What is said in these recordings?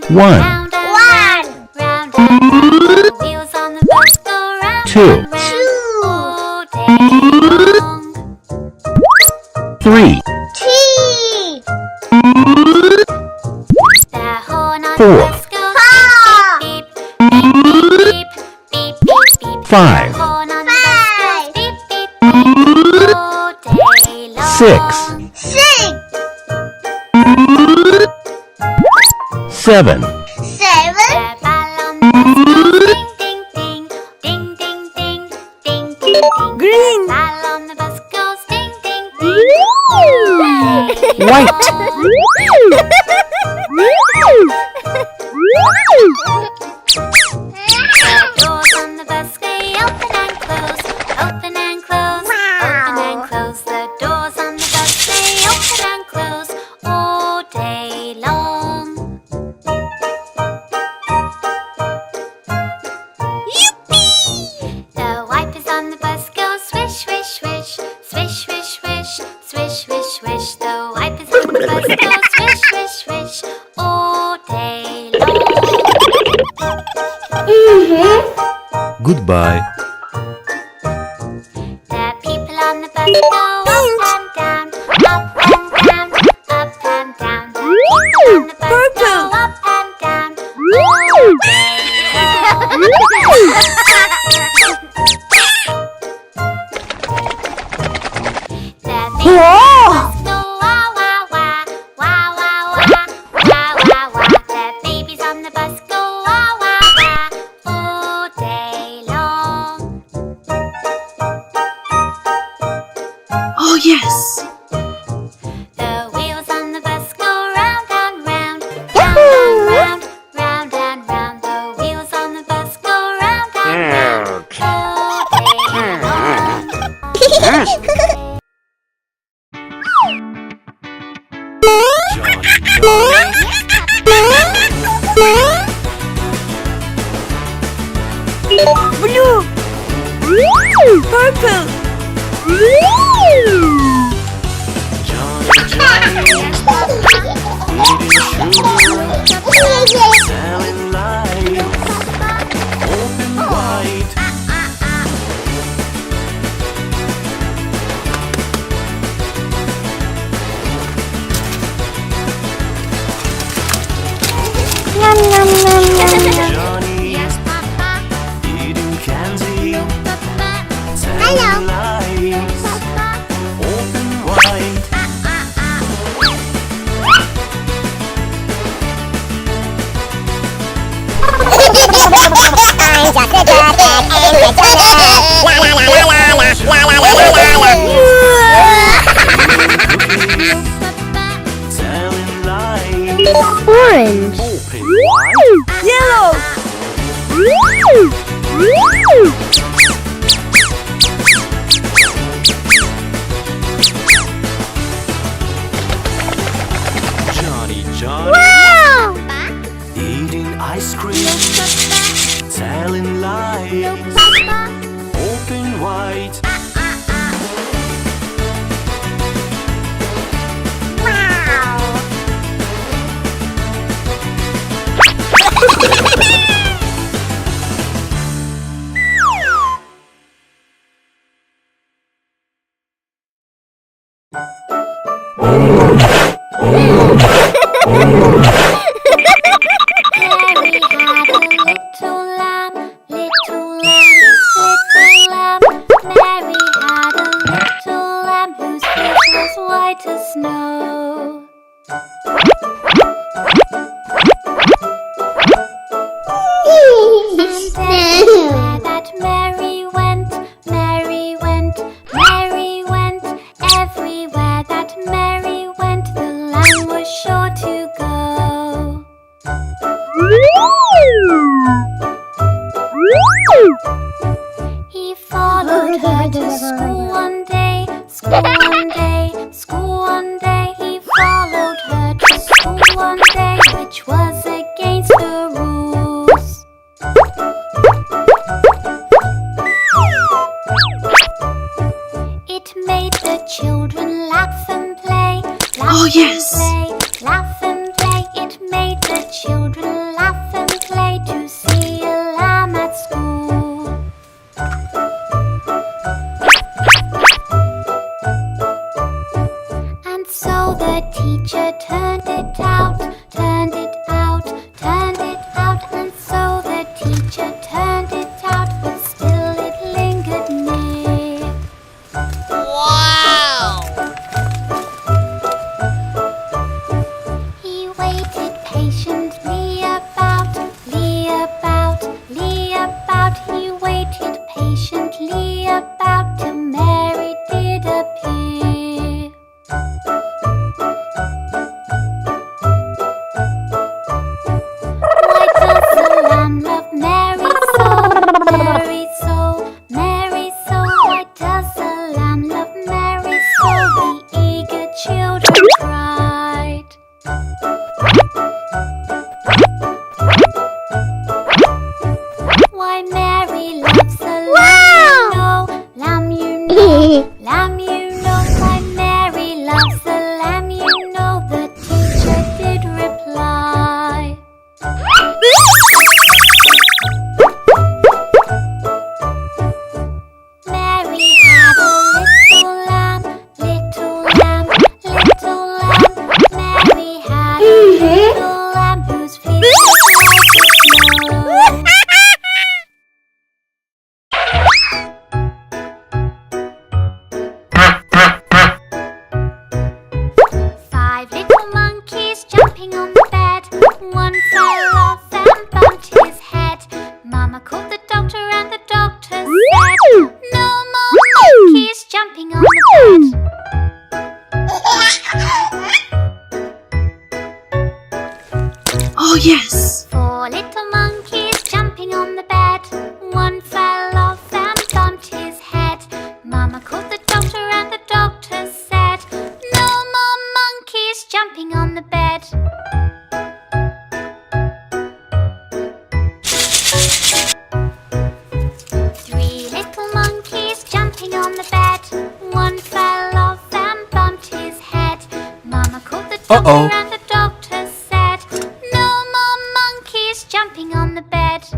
One, two, three, four, five, six, seven, Green. white, Doors on the bus they open and close, open and close, open and close. The doors on the bus they open and close all day long. The wipers on the bus go swish, swish, swish, swish, swish, swish, swish, swish, swish. The wipers on the bus go swish, swish, swish all day long. goodbye, The people on the bus go up and down, up and down, up and down. The people on the bus go up and down all day long. The people on the bus go wah wah wah, wah wah wah, wah wah wah. The babies on the bus go wah wah wah all day long. Oh, yes. The wheels on the bus go round and round, round and round, round and round. The wheels on the bus go round and round all day long. Blue. Purple. Selling lights, open wide. Johnny, eating candy. Selling lights, open wide. I'm just a good egg and it's so good. La la la la la la la la la la la. Selling lights, Orange. open wide. Yellow. Johnny, eating ice cream. Telling lights, open wide. Mary had a little lamb whose fleece was white as snow. Everywhere that Mary went, Mary went, Mary went. Everywhere that Mary went, the lamb was sure to go. He followed her to school one day, school one day, school one day. He followed her to school one day, which was against the rules. It made the children laugh and play, laugh Oh, yes. and play, jumping on the bed. Oh, yes. 4 little monkeys jumping on the bed. One fell off and bumped his head. Mama called the doctor and the doctor said, no more monkeys jumping on the bed. 3 little monkeys jumping on the bed. One fell off and bumped his head. Mama called the doctor and the doctor said, no more monkeys jumping on the bed. 2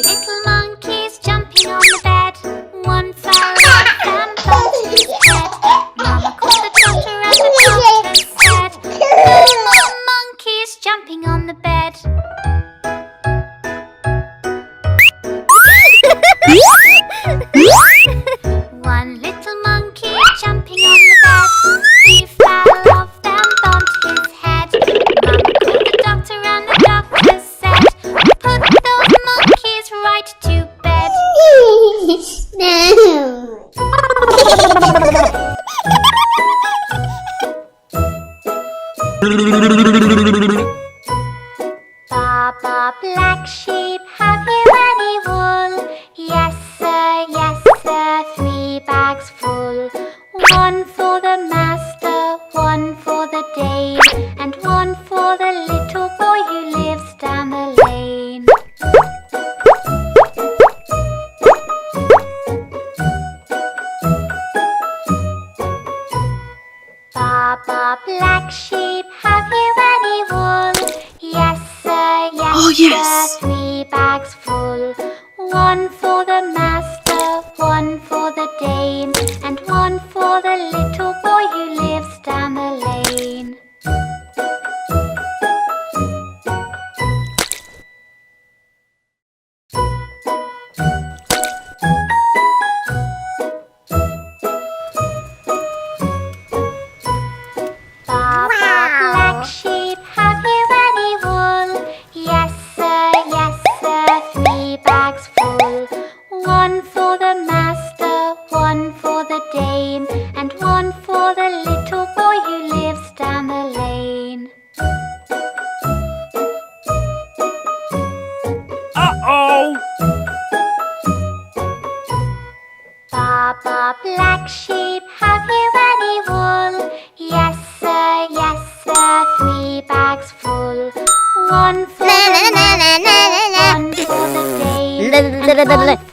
little monkeys jumping on the bed. One fell off and bumped his head. Mama called the doctor and the doctor said, no more monkeys jumping on the bed. One little monkey jumping on the bed. He fell off and bumped his head. Mama called the doctor and the doctor said, put those monkeys right to bed. Baba black sheep, have you any wool? Yes sir, 3 bags full. 1 for the master, 1 for the dame, and 1 for the little boy who lives down the lane. Baba black sheep, have you any wool? Yes sir, Oh, yes. 3 bags full. 1 for the master, 1 for the dame, and 1 for the little boy who lives down the lane. Baba black sheep, have you any wool? Yes sir, 3 bags full. 1 for the master, 1 for the dame, and 1 for the little boy who lives down the lane. Uh-oh! Baba black sheep, have you any wool? Yes sir, 3 bags full. 1 for the master, 1 for the dame, and 1